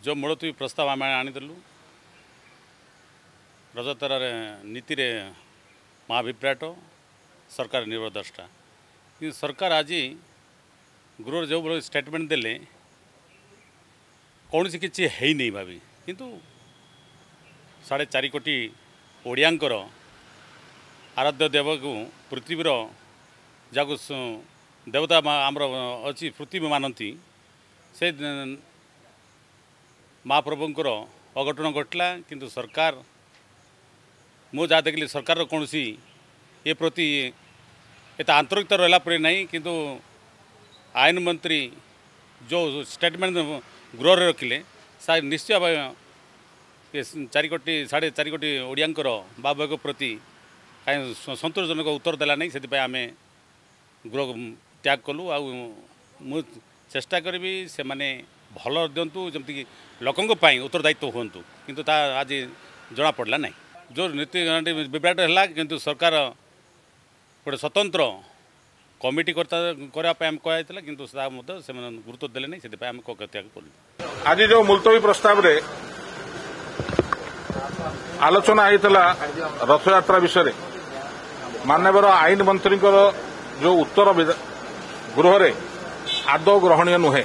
जो मुलतवी प्रस्ताव आम आनीलु रजतर नीति महाविभ्राट सरकार निर्भरद्रष्टा कि सरकार आज गृह जो भाई स्टेटमेंट देले कौन सी किसी है नहीं भावी किंतु 4.5 कोटी ओडियांकर आराध्य देव को पृथ्वीर जहाँ देवता आमर अच्छी पृथ्वी मानती से महाप्रभुंर अघटन घटला किंतु सरकार मु जहाँ देखली सरकार कौन सी ये प्रति एत आंतरिकता रहा पर नहीं किंतु आईन मंत्री जो स्टेटमेंट गृह रखिले सा निश्चय भाव 4 कोटी 4.5 कोटी ओडियांकर बाबा प्रति कहीं संतोषजनक उत्तर देला नहीं से आम गृह त्याग कलु आ चेष्टा करी से माने भल दिंतु जमती लोकों उत्तरदायित्व हूँ किंतु आज जना पड़ला नहीं जो नीति विभ्राट है किंतु सरकार गोटे स्वतंत्र कमिटी करने कहला किंतु से गुरुत्व देले नहीं से आम त्याग कलु। आज जो मुलतवी प्रस्ताव रे आलोचना होता रथयात्रा विषय माननीय आईन मंत्री जो उत्तर गृह रे आदौ ग्रहणीय नुहे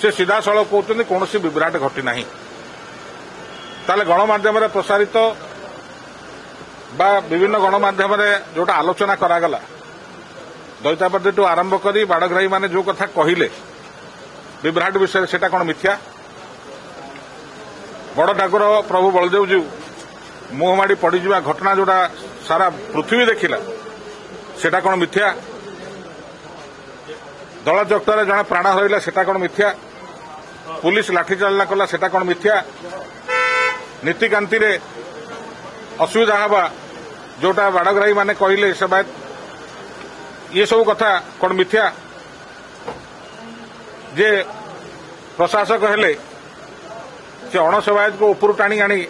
से सीधा सड़क कहते कौन सी विभ्राट घटी ना ताले गणमाध्यम प्रसारित बा विभिन्न गणमाध्यम जोटा आलोचना करागला दैतापति टू आरंभ करी बाड़ग्राही माने जो कथा कहले विभ्राट विषय सेटा कौन मिथ्या बड़ ठाकुर प्रभु बलदेव जी मुहमाड़ी पड़जा घटना जोटा सारा पृथ्वी देखिला सेटा कौन मिथ्या दल चक्टर जड़े प्राण हरला सेटा कौन मिथ्या पुलिस लाठीचार्ज कला सेटा कौन मिथ्या नीतिकांति रे असुविधा हवा जोटा बाड़ग्राही माने कहले से बात ये सब कथा कौन मिथ्या जे प्रशासक हेले से अणसेवायत को ऊपर टाणी आनी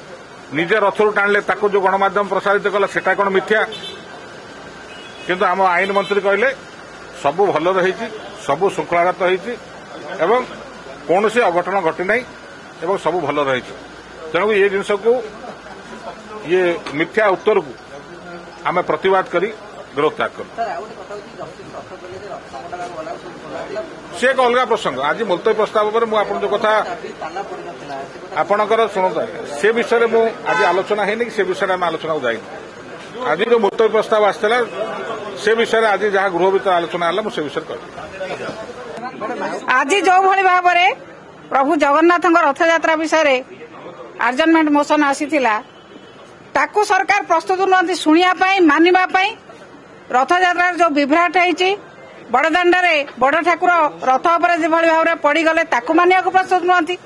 निजे रथरू टाणले ताको जो गणमाध्यम प्रसारित कला सेटा कौन मिथ्या किंतु आम आईन मंत्री कहले सबु भल रही सबु श्रृंखलागत एवं कौन सी अघटन घटी ना एवं सबु भल रही तेणु ये जिनस को ये मिथ्या उत्तर को आम प्रतिवाद करी गृह त्याग कर से एक अलग प्रसंग आज मुलतवी प्रस्ताव पर मुझे जो कथा आपणकर शुणु से विषय में आज आलोचना है से विषय में आलोचना जाइनी आज जो मुलतवी प्रस्ताव आसाला से विषय आज जहाँ गृह भर आलोचना है से विषय कह आज जो भाई भाव में प्रभु जगन्नाथ रथयात्रा विषय आर्जमेंट मोशन आसीथिला ताकू सरकार प्रस्तुत नुहति शुणापी मानवाई रथयात्रा जो विभ्राट होती बड़दाण्डे बड़ ठाकुर रथ उपर जो भाव में पड़गले मानिया प्रस्तुत नुहति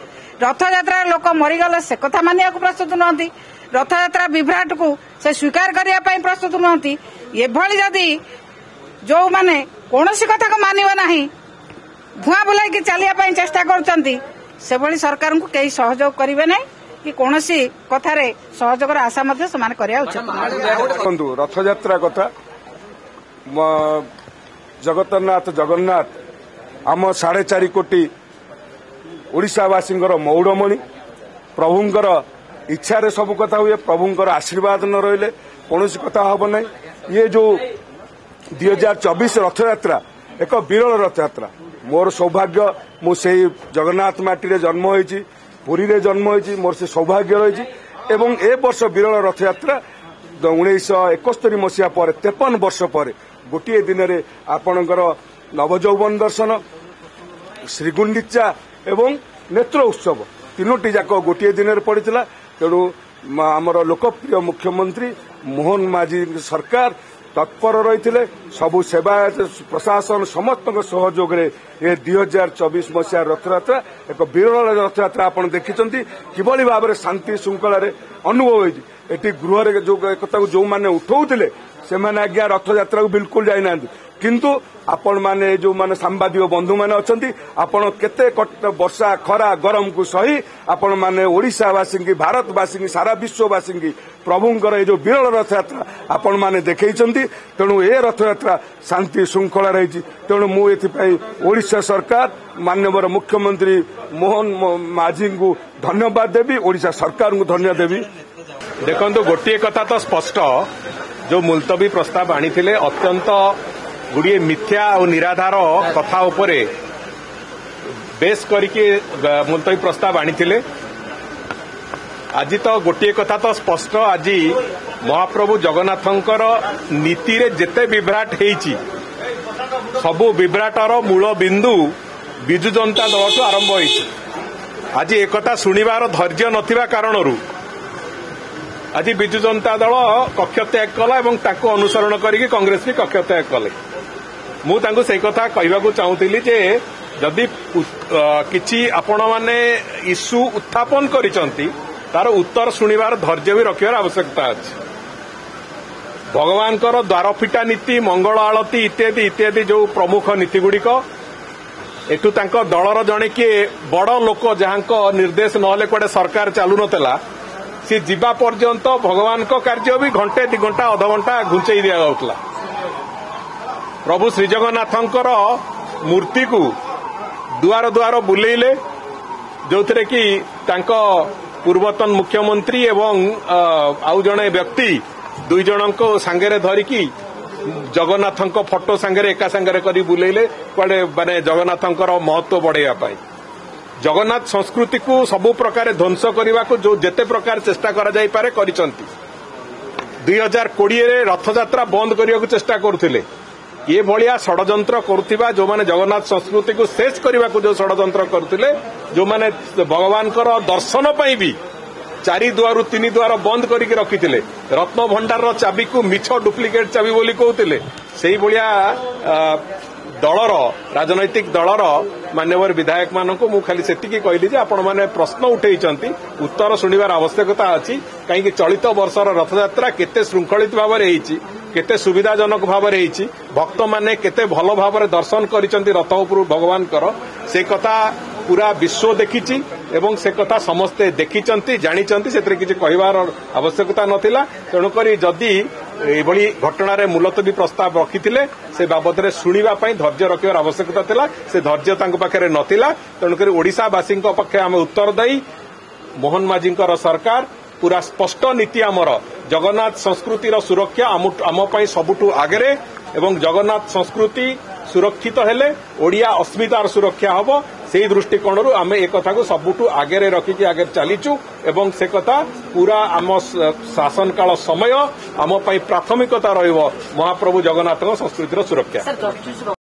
रथयात्रा लोक मरीगले से कथा मानिया प्रस्तुत नुहति रथयात्रा विभ्राट को से स्वीकार करने प्रस्तुत नुहति एभली जदि जो माने कौन सी कथा को मानव ना धूआ बुलाई चलिया चेष्टा कर सरकार को कई सहयोग करेंगे ना कि कौन सी कथार सहयोग आशा उचित रथयात्रा कथा जगतनाथ जगन्नाथ आम 4.5 कोटी ओडिशावासी मौड़मणि प्रभुंर इच्छा सब कथा हुए प्रभुंर आशीर्वाद न रही कौन कथा हम ना ये जो 2024 रथयात्रा एक विरल रथयात्रा मोर सौभाग्य मुझे जगन्नाथ माटी जन्म होती पुरी रे जन्म होती मोर से सौभाग्य रही एवं ए वर्ष विरल रथयात्रा 1971 मसीहा पर 53 वर्ष पर गोटे दिन में आपणकर नवजौवन दर्शन श्रीगुंडीचा एवं नेत्र उत्सव तीनोटी जाक गोटे दिन में पड़ा तेणु आमर लोकप्रिय मुख्यमंत्री मोहन माझी सरकार तत्पर रही सबु सेवायत प्रशासन समस्त सहयोग ये 2024 मसीहा रथयात्रा एक विरल रथयात्रा आप देखिं किभली भाव में शांति श्रृंखला अनुभव होती गृह जो कथा जो मैंने उठाऊले ସେମାନେ ଆଜ୍ଞା ରଥଯାତ୍ରା बिल्कुल जाइना किंतु आपण माने जो माने सांबादिक बंधु माने अछंती आपण केते वर्षा खरा गरम को सही आपण माने ओडिशावासी की भारतवासी की सारा विश्ववासी की प्रभुंकर ये जो विरल रथयात्रा आपण माने देखैछंती तेणु ए रथयात्रा शांति श्रृंखला रही तेणु मु एथिपाई ओडिशा सरकार माननीय मुख्यमंत्री मोहन माझी को धन्यवाद देवी ओडिशा सरकार को धन्यवाद देवी। देखो गोटे कथा तो स्पष्ट जो मुलतवी प्रस्ताव आनी अत्यंत गुड़िए मिथ्या और निराधार कथा उपरे बेस करके मुलतवी प्रस्ताव आनी आज तो गोटे कथा तो स्पष्ट आज महाप्रभु जगन्नाथंकर नीति रे जेते विभ्राट हेची सबु विभ्राटर मूल बिंदु विजु जनता दल ठू आरंभ होईची। आज एक कथा सुनिबार धैर्य नथिबा कारणरू आज विजु जनता दल कक्ष त्याग कला और ताको अनुसरण करके कांग्रेस भी कक्ष त्याग कले। मु तांको से कथा कहवाकू चाहूली जे जदि किछि आपण माने इश्यू उत्थापन करिसंती तार उत्तर सुनिबार धैर्य भी रखिबार आवश्यकता अछि। भगवानकर द्वारफिटा नीति मंगल आलती इत्यादि इत्यादि जो प्रमुख नीति गुड़िक एठू तांको दलर जणे किए बड़ लोक जहांको निर्देश नहले कुआडे सरकार चालू नतला सी जीवा पर्यंत भगवान को कार्य भी घंटे 2 घंटा अध घंटा घुंचई दिया जाउतला। प्रभु श्री जगन्नाथंकर मूर्ति को दुआर दुआर बुलेइले जो थे कि तांको पूर्वतन मुख्यमंत्री एवं आउ जणे व्यक्ति 2 जन को सांगरे धरिकी जगन्नाथंको फोटो सांगरे एका सांगरे करी बुलेइले कुआडे माने जगन्नाथंकर महत्व बढ़ाइबा पाई जगन्नाथ संस्कृति को सबु प्रकार ध्वंस करने को जो जेते प्रकार चेष्टा करा जाई पारे करिसंती। 2020 रे रथयात्रा बंद करने को चेष्टा करुथिले ये भलिया षडयंत्र करुथिबा जो माने जगन्नाथ संस्कृति को शेष करने को जो षडयंत्र करुथिले जो माने भगवानकर दर्शन पई भी 4 दुआरु 3 दुआर बंद करके रखिथिले रत्न भंडार चाबी को मिछ डुप्लिकेट चाबी बोली कहउथिले सेही भलिया दलर राजनैतिक दलर मान्यवर विधायक मानक मु खाली सेतिकी कहली जे आपण माने प्रश्न उठेइचंती उत्तर सुनिबार आवश्यकता अछि कहीं चलित वर्षर रथयात्रा केते श्रृंखलित भाव में हेइची केते सुविधाजनक भाव में हेइची भक्त माने केते भल भाव में दर्शन करिसंती रथ उपरु भगवान कर से कथा पूरा विश्व देखिची एवं से कथा समस्ते देखिचंती जानिचंती सेतरे किछि कहिबार आवश्यकता नथिला तेणुकरी जदि एभली घटनार मुलतवी प्रस्ताव रखिथिले से बाबद शुणा धैर्य रखिबार आवश्यकता थिला से धैर्य तांको पाखरे नथिला तेणुकरी ओडिशावासी पक्षे आम उत्तरदायी मोहन माझी सरकार पूरा स्पष्ट नीति आमर जगन्नाथ संस्कृतिर सुरक्षा आम सबुठु आगरे एवं जगन्नाथ संस्कृति सुरक्षित हेले ओडिया अस्मितार सुरक्षा हब से दृष्टिकोण आम एक कथा को सबुठु आगे रखिकी आगे चलीचु एवं से कथा पूरा आम शासन काल समय आम प्राथमिकता रहिबो महाप्रभु जगन्नाथ संस्कृतिर सुरक्षा।